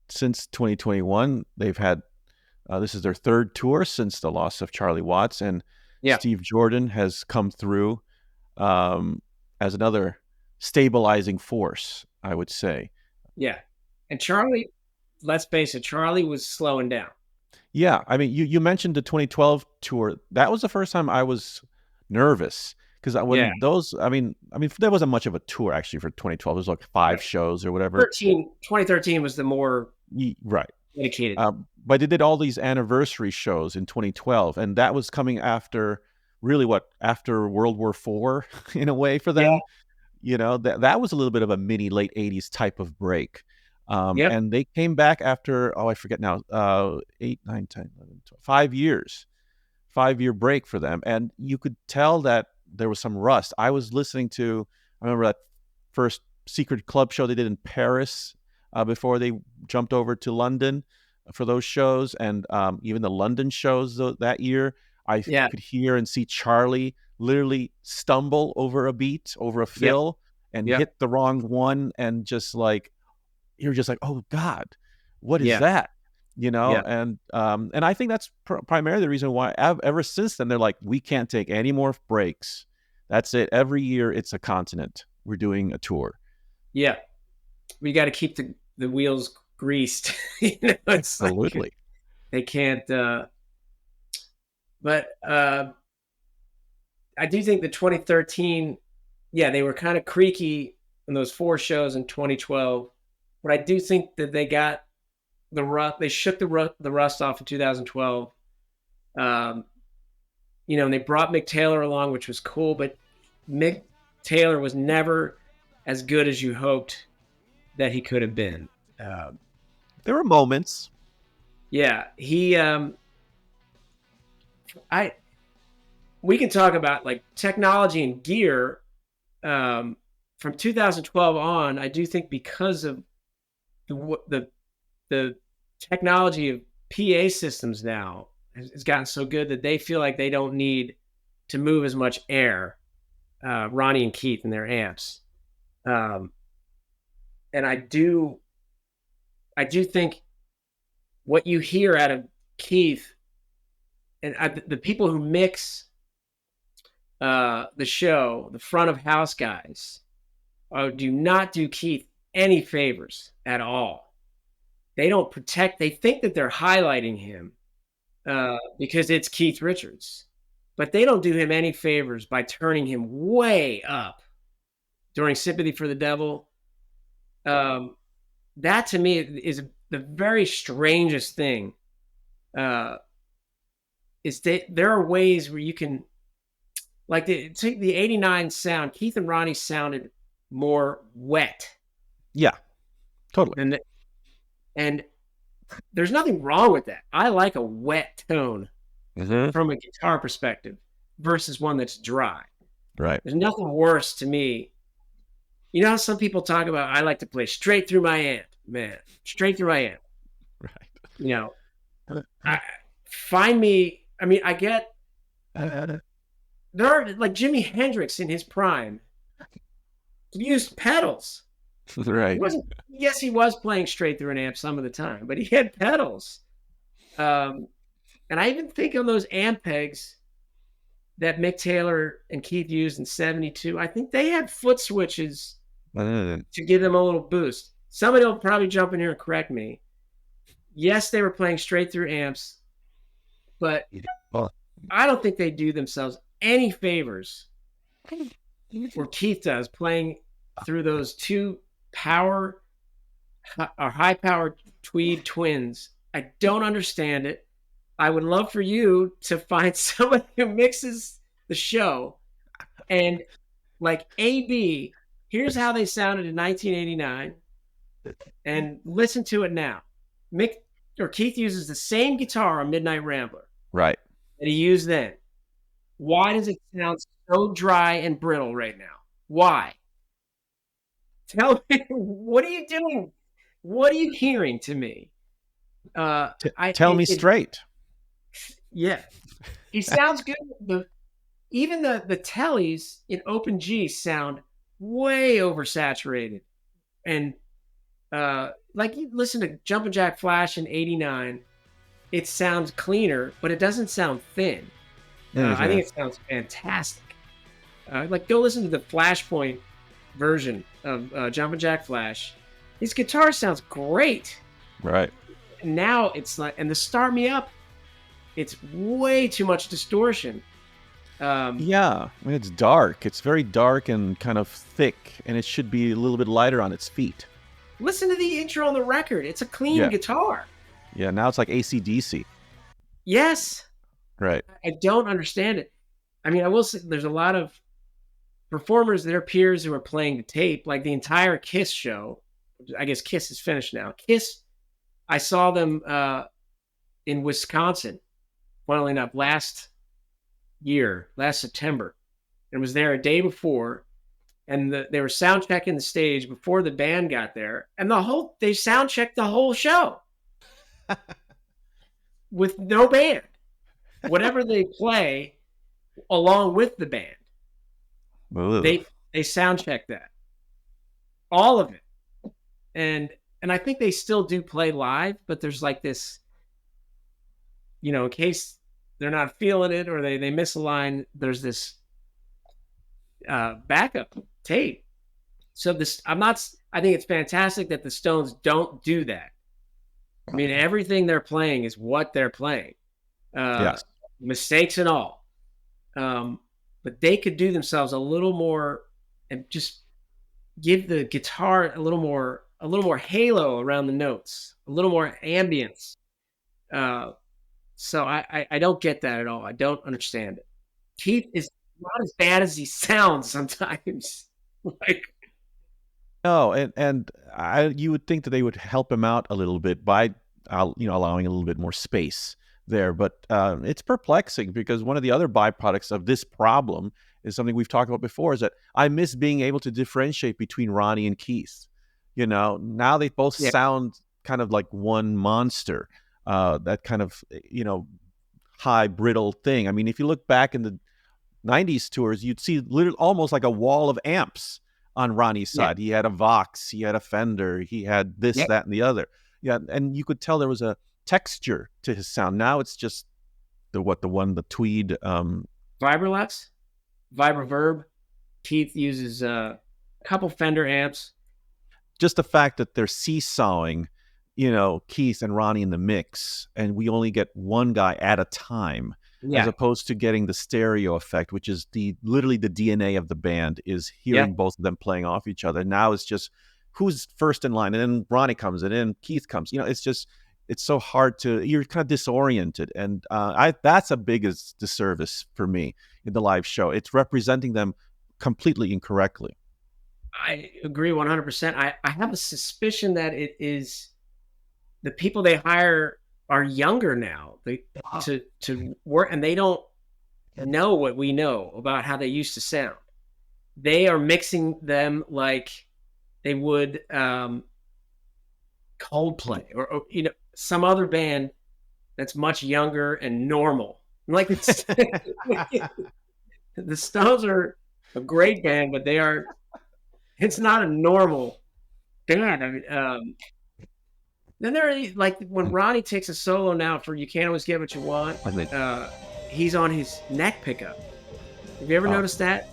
since 2021, they've had this is their third tour since the loss of Charlie Watts, and Yeah. Steve Jordan has come through um, as another stabilizing force, I would say. Yeah. And Charlie, let's face it, Charlie was slowing down. Yeah, I mean, you mentioned the 2012 tour. That was the first time I was nervous because Yeah. when those, there wasn't much of a tour actually for 2012. There was like five Right. shows or whatever. 2013 was the more Right. dedicated. But they did all these anniversary shows in 2012, and that was coming after really after World War IV in a way for Yeah. them. That was a little bit of a mini late 80s type of break. Yep. And they came back after, I forget now, 8, 9, 10, 11, 12, 5 years, 5-year break for them. And you could tell that there was some rust. I remember that first secret club show they did in Paris before they jumped over to London for those shows. And even the London shows that year, I Yeah. could hear and see Charlie literally stumble over a beat, over a Yep. fill, and Yep. hit the wrong one. And just like, you're just like, oh God, what is Yeah. that? Yeah. And I think that's primarily the reason why ever since then they're like, we can't take any more breaks. That's it. Every year it's a continent. We're doing a tour. Yeah. We got to keep the wheels greased. It's like Absolutely. they can't. But I do think the 2013, yeah, they were kind of creaky in those four shows in 2012. But I do think that they got the rust. They shook the rust off in 2012. Um, and they brought Mick Taylor along, which was cool. But Mick Taylor was never as good as you hoped that he could have been. There were moments. Yeah, we can talk about like technology and gear from 2012 on. I do think because of the technology of PA systems now has gotten so good that they feel like they don't need to move as much air. Ronnie and Keith and their amps, and I do think what you hear out of Keith and the people who mix the show, the front of house guys, do not do Keith any favors at all. They don't protect. They think that they're highlighting him because it's Keith Richards, but they don't do him any favors by turning him way up during "Sympathy for the Devil." That to me is the very strangest thing. Is that there are ways where you can, like the '89 sound. Keith and Ronnie sounded more wet Yeah, totally. and there's nothing wrong with that. I like a wet tone Mm-hmm. from a guitar perspective versus one that's dry. Right. There's nothing worse to me. You know how some people talk about, I like to play straight through my amp, man, straight through my amp. Right. You know, find me. I mean, I get there are like Jimi Hendrix in his prime used pedals. He Right. wasn't. Yes, he was playing straight through an amp some of the time, but he had pedals. Um, and I even think on those amp pegs that Mick Taylor and Keith used in '72, I think they had foot switches to give them a little boost. Somebody will probably jump in here and correct me. Yes, they were playing straight through amps, but I don't think they do themselves any favors where Keith does playing through those two power or high powered Tweed twins. I don't understand it. I would love for you to find somebody who mixes the show and like AB, here's how they sounded in 1989 and listen to it now. Mick or Keith uses the same guitar on Midnight Rambler Right. that he used then. Why does it sound so dry and brittle right now? Why? Tell me, what are you doing? What are you hearing to me? Tell me straight. Yeah, he sounds good. Even the tellies in open G sound way oversaturated, and Like you listen to Jumpin' Jack Flash in '89, it sounds cleaner, but it doesn't sound thin. I Mhm. think it sounds fantastic. Like go listen to the Flashpoint version of Jumpin' Jack Flash. His guitar sounds great. Right. Now it's like, and the Start Me Up, it's way too much distortion. Um, Yeah, I mean, it's dark. It's very dark and kind of thick, and it should be a little bit lighter on its feet. Listen to the intro on the record. It's a clean Yeah. guitar. Yeah, now it's like AC/DC. Yes, Right. I don't understand it. I mean, I will say there's a lot of performers, their peers who are playing the tape, like the entire Kiss show. I guess Kiss is finished now. Kiss, I saw them in Wisconsin, funnily enough, last September, and was there a day before. And they were sound checking the stage before the band got there, and they sound checked the whole show with no band. Whatever they play along with the band, Ugh. they sound check that, all of it. And I think they still do play live, but there's like this, in case they're not feeling it or they miss a line, there's this backup tape. So this, I think it's fantastic that the Stones don't do that. I mean, everything they're playing is what they're playing, uh, Yes. mistakes and all. But they could do themselves a little more and just give the guitar a little more halo around the notes, a little more ambience. Uh, so I don't get that at all. I don't understand it. Keith is not as bad as he sounds sometimes. Like, No, and you would think that they would help him out a little bit by, allowing a little bit more space there. But it's perplexing because one of the other byproducts of this problem is something we've talked about before, is that I miss being able to differentiate between Ronnie and Keith. Now they both yeah, sound kind of like one monster. That kind of, high brittle thing. I mean, if you look back in the '90s tours, you'd see literally almost like a wall of amps on Ronnie's yeah, side. He had a Vox, he had a Fender, he had this, yeah. that, and the other. Yeah, and you could tell there was a texture to his sound. Now it's just the tweed. Vibrolux, Vibroverb. Keith uses a couple Fender amps. Just the fact that they're seesawing, Keith and Ronnie in the mix, and we only get one guy at a time, as Yeah, opposed to getting the stereo effect, which is literally the DNA of the band, is yeah. hearing both of them playing off each other. Now it's just who's first in line, and then Ronnie comes, and then Keith comes. It's so hard you're kind of disoriented, and that's a biggest disservice for me in the live show. It's representing them completely incorrectly. I agree 100%. I have a suspicion that it is the people they hire are younger now. They to work, and they don't know what we know about how they used to sound. They are mixing them like they would Coldplay or some other band that's much younger and normal. Like the Stones are a great band, but they are. It's not a normal band. I mean, then there are like when Ronnie takes a solo now for "You Can't Always Get What You Want," I mean, he's on his neck pickup. Have you ever oh, noticed that?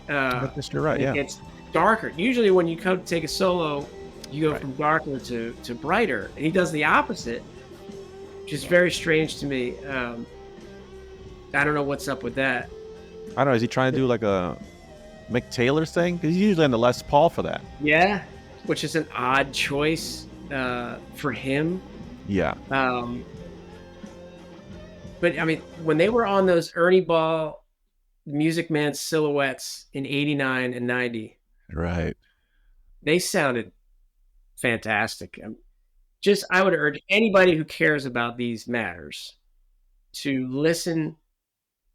I guess you're right. And it Yeah, gets darker. Usually, when you come to take a solo, you go right. from darker to brighter, and he does the opposite, which is very strange to me. I don't know what's up with that. I don't know. Is he trying to do like a Mick Taylor thing? Because he's usually on the Les Paul for that. Yeah, which is an odd choice for him. Yeah. But I mean, when they were on those Ernie Ball Music Man silhouettes in '89 and '90, Right. they sounded fantastic. I would urge anybody who cares about these matters to listen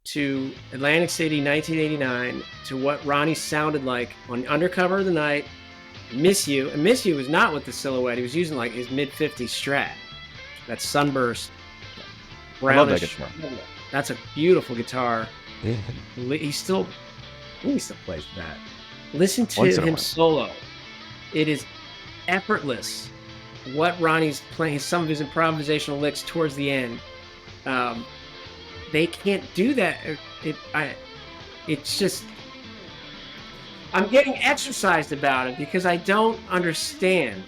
to Atlantic City 1989, to what Ronnie sounded like on Undercover of the Night, Miss You. And Miss You was not with the silhouette. He was using like his mid 50s Strat, that sunburst, I love that brownish. guitar. That's a beautiful guitar. Yeah. He still plays that. Listen to Once in a him while. solo. It is effortless. What Ronnie's playing, some of his improvisational licks towards the end, um, they can't do that. It's just, I'm getting exercised about it because I don't understand.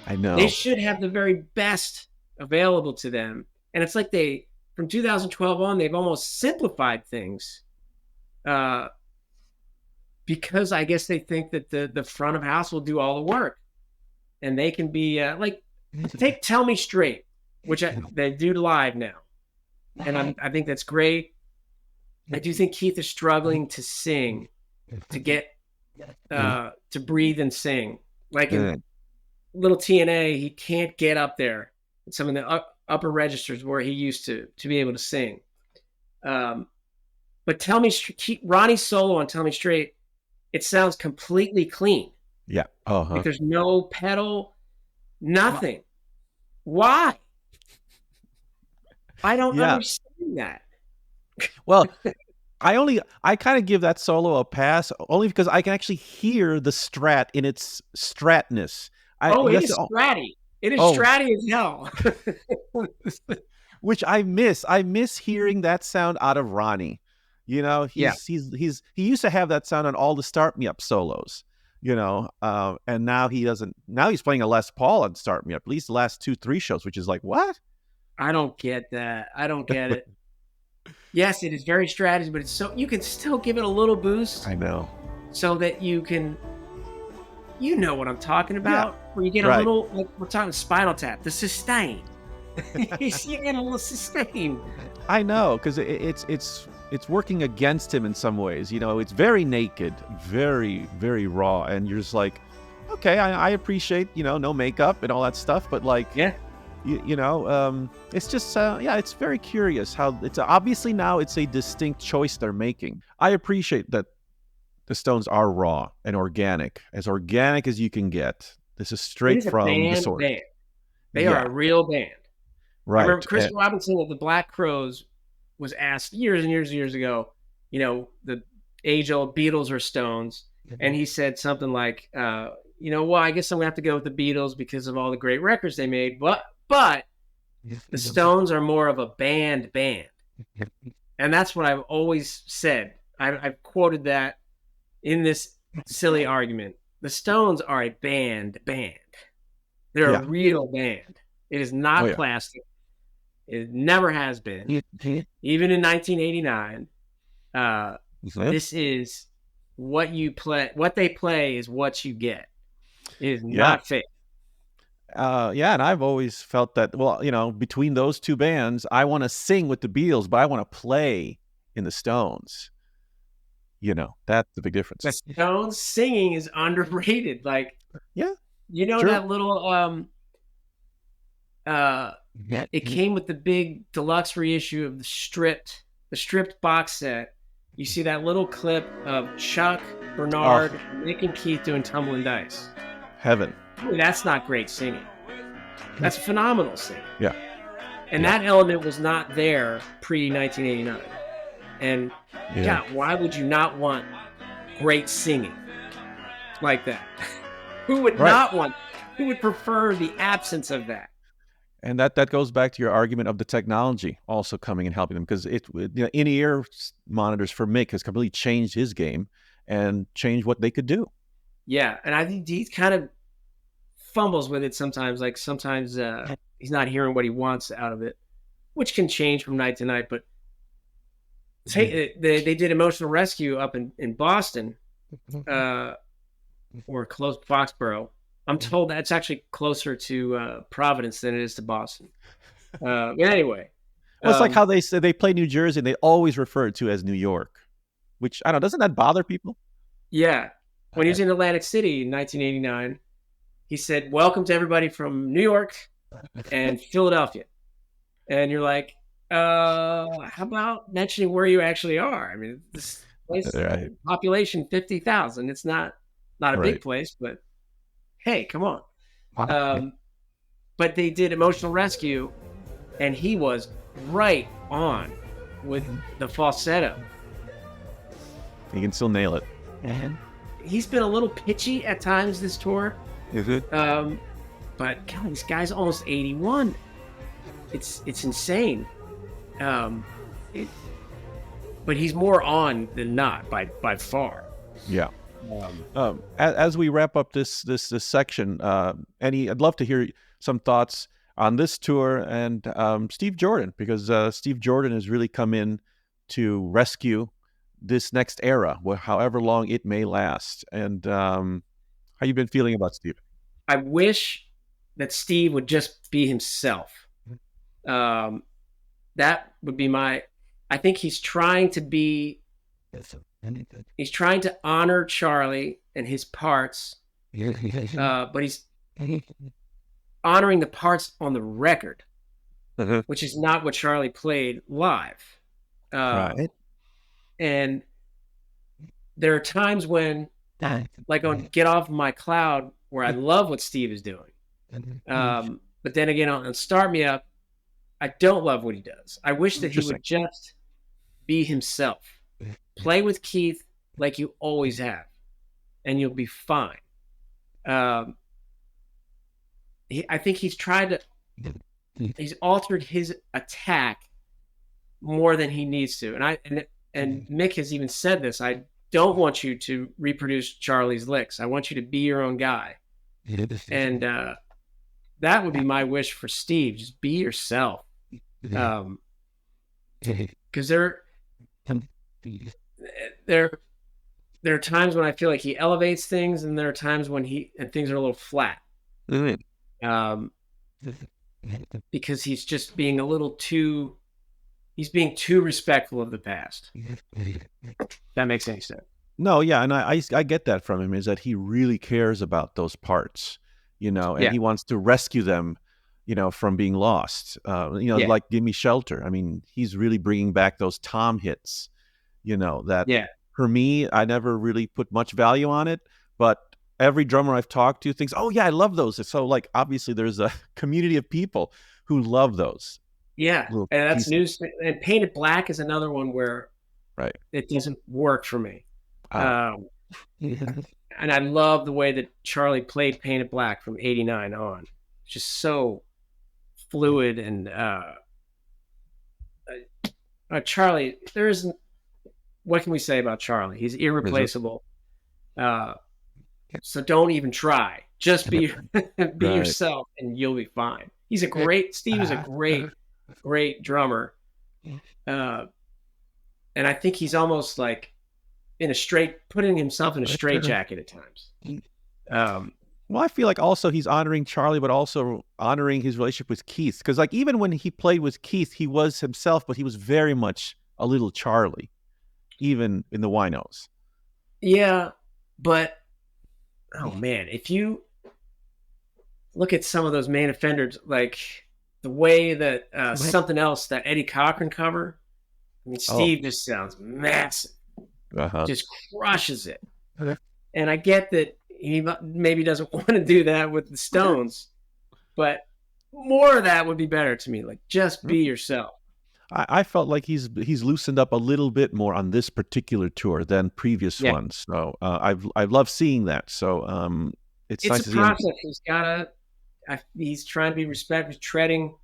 I They know. should have the very best available to them, and it's like from 2012 on, they've almost simplified things, uh, because I guess they think that the front of house will do all the work, and they can be like, take Tell Me Straight, which they do live now, and I think that's great. I do think Keith is struggling to sing, to get to breathe and sing. Like in Mm. Little TNA, he can't get up there in some of the upper registers where he used to be able to sing. But Ronnie's solo on Tell Me Straight, it sounds completely clean. Yeah. Like there's no pedal, nothing. Why? I don't Yeah. understand that. Well, I kind of give that solo a pass only because I can actually hear the Strat in its Stratness. Oh, it Yes, is stratty. It is oh, stratty as hell. which I miss. I miss hearing that sound out of Ronnie. You know, Yeah. he used to have that sound on all the Start Me Up solos. And now he doesn't. Now he's playing a Les Paul on Start Me Up. At least the last 2-3 shows, which is like, what? I don't get that. I don't get it. Yes, it is very strategy, but it's so you can still give it a little boost I know. so that you can, you know what I'm talking about, where you get a right. little, like we're talking Spinal Tap, the sustain. You get a little sustain. I know, because it's working against him in some ways. It's very naked, very, very raw, and you're just like, okay, I appreciate, no makeup and all that stuff, but like, Yeah. it's just, it's very curious how it's obviously now it's a distinct choice they're making. I appreciate that the Stones are raw and organic as you can get. This is straight from the source. Band. They are a real band. Right. I remember Chris Robinson of the Black Crowes was asked years and years and years ago, the age-old Beatles or Stones, and he said something like, well, I guess I'm gonna have to go with the Beatles because of all the great records they made, but the Stones are more of a band, and that's what I've always said. I've quoted that in this silly argument. The Stones are a band. They're a real band. It is not plastic. It never has been. Even in 1989, this is what you play. What they play is what you get. It is not fake. And I've always felt that, well, between those two bands, I want to sing with the Beatles, but I want to play in the Stones. That's the big difference. The Stones singing is underrated. Like, sure. that little it came with the big deluxe reissue of the stripped box set. You see that little clip of Chuck, Bernard, Nick, and Keith doing Tumbling Dice. Heaven. That's not great singing. That's phenomenal singing. Yeah. And that element was not there pre-1989. And God, why would you not want great singing like that? Who would not want? Who would prefer the absence of that? And that goes back to your argument of the technology also coming and helping them, because in-ear monitors for Mick has completely changed his game and changed what they could do. Yeah, and I think he kind of fumbles with it sometimes. Like sometimes he's not hearing what he wants out of it, which can change from night to night. But they did Emotional Rescue up in Boston, or close to Foxborough. I'm told that's actually closer to Providence than it is to Boston. Anyway. Well, it's like how they say they play New Jersey and they always refer it to as New York, which, I don't know, doesn't that bother people? Yeah. When he was in Atlantic City in 1989, he said, "Welcome to everybody from New York and Philadelphia." And you're like, how about mentioning where you actually are? I mean, this place, population 50,000. It's not a big place, but hey, come on. But they did Emotional Rescue, and he was right on with the falsetto. He can still nail it. And he's been a little pitchy at times this tour, Is it? Um, but God, this guy's almost 81. It's insane. Um, it, but he's more on than not by far. Yeah. Um, As we wrap up this section, I'd love to hear some thoughts on this tour and Steve Jordan, because Steve Jordan has really come in to rescue this next era, however long it may last. And how you been feeling about Steve? I wish that Steve would just be himself. Um, that would be my. I think he's trying to honor Charlie and his parts, but he's honoring the parts on the record, which is not what Charlie played live. Right. And there are times when, like on Get Off My Cloud, where I love what Steve is doing. But then again, on Start Me Up, I don't love what he does. I wish that he would just be himself. Play with Keith like you always have, and you'll be fine. I think he's altered his attack more than he needs to. And Mick has even said this. I don't want you to reproduce Charlie's licks. I want you to be your own guy. And that would be my wish for Steve. Just be yourself. Because there are times when I feel like he elevates things, and there are times when things are a little flat. Because he's just being he's being too respectful of the past. That makes any sense. No, yeah, and I get that from him, is that he really cares about those parts, and he wants to rescue them, from being lost. Like Give Me Shelter. I mean, he's really bringing back those tom hits, that for me, I never really put much value on it, but every drummer I've talked to thinks, oh yeah, I love those. So like, obviously there's a community of people who love those. Yeah, and that's news. And Painted Black is another one where it doesn't work for me. And I love the way that Charlie played Painted Black from '89 on. It's just so fluid and Charlie. There isn't. What can we say about Charlie? He's irreplaceable. So don't even try. Just be yourself, and you'll be fine. Steve is a great drummer. And I think he's almost like putting himself in a straitjacket at times. Well, I feel like also he's honoring Charlie, but also honoring his relationship with Keith. Because like even when he played with Keith, he was himself, but he was very much a little Charlie, even in the Winos. Yeah, but oh man, if you look at some of those Main Offenders, like the way that Something Else, that Eddie Cochran cover, I mean, Steve just sounds massive. Just crushes it. And I get that he maybe doesn't want to do that with the Stones, but more of that would be better to me. Like, just be yourself. I felt like he's loosened up a little bit more on this particular tour than previous ones. So I've loved seeing that. So it's nice to see him. He's trying to be respectful, treading.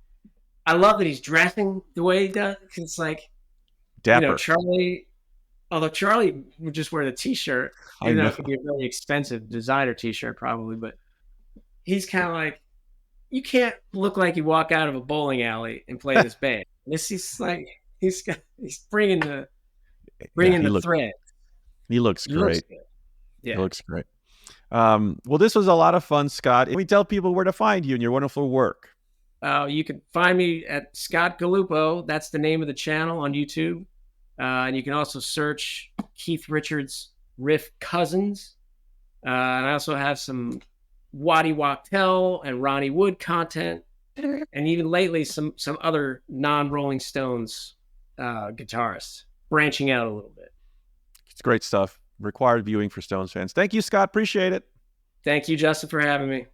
I love that he's dressing the way he does. It's like, dapper. Charlie. Although Charlie would just wear the T-shirt, even though it could be a very expensive designer T-shirt probably, but he's kind of like, you can't look like you walk out of a bowling alley and play this band. This is like he's bringing the thread. He looks great. He looks great. Well, this was a lot of fun, Scott. Can we tell people where to find you and your wonderful work? You can find me at Scott Galupo. That's the name of the channel on YouTube. And you can also search Keith Richards Riff Cousins. And I also have some Waddy Wachtel and Ronnie Wood content. And even lately, some other non-Rolling Stones guitarists, branching out a little bit. It's great stuff. Required viewing for Stones fans. Thank you, Scott. Appreciate it. Thank you, Justin, for having me.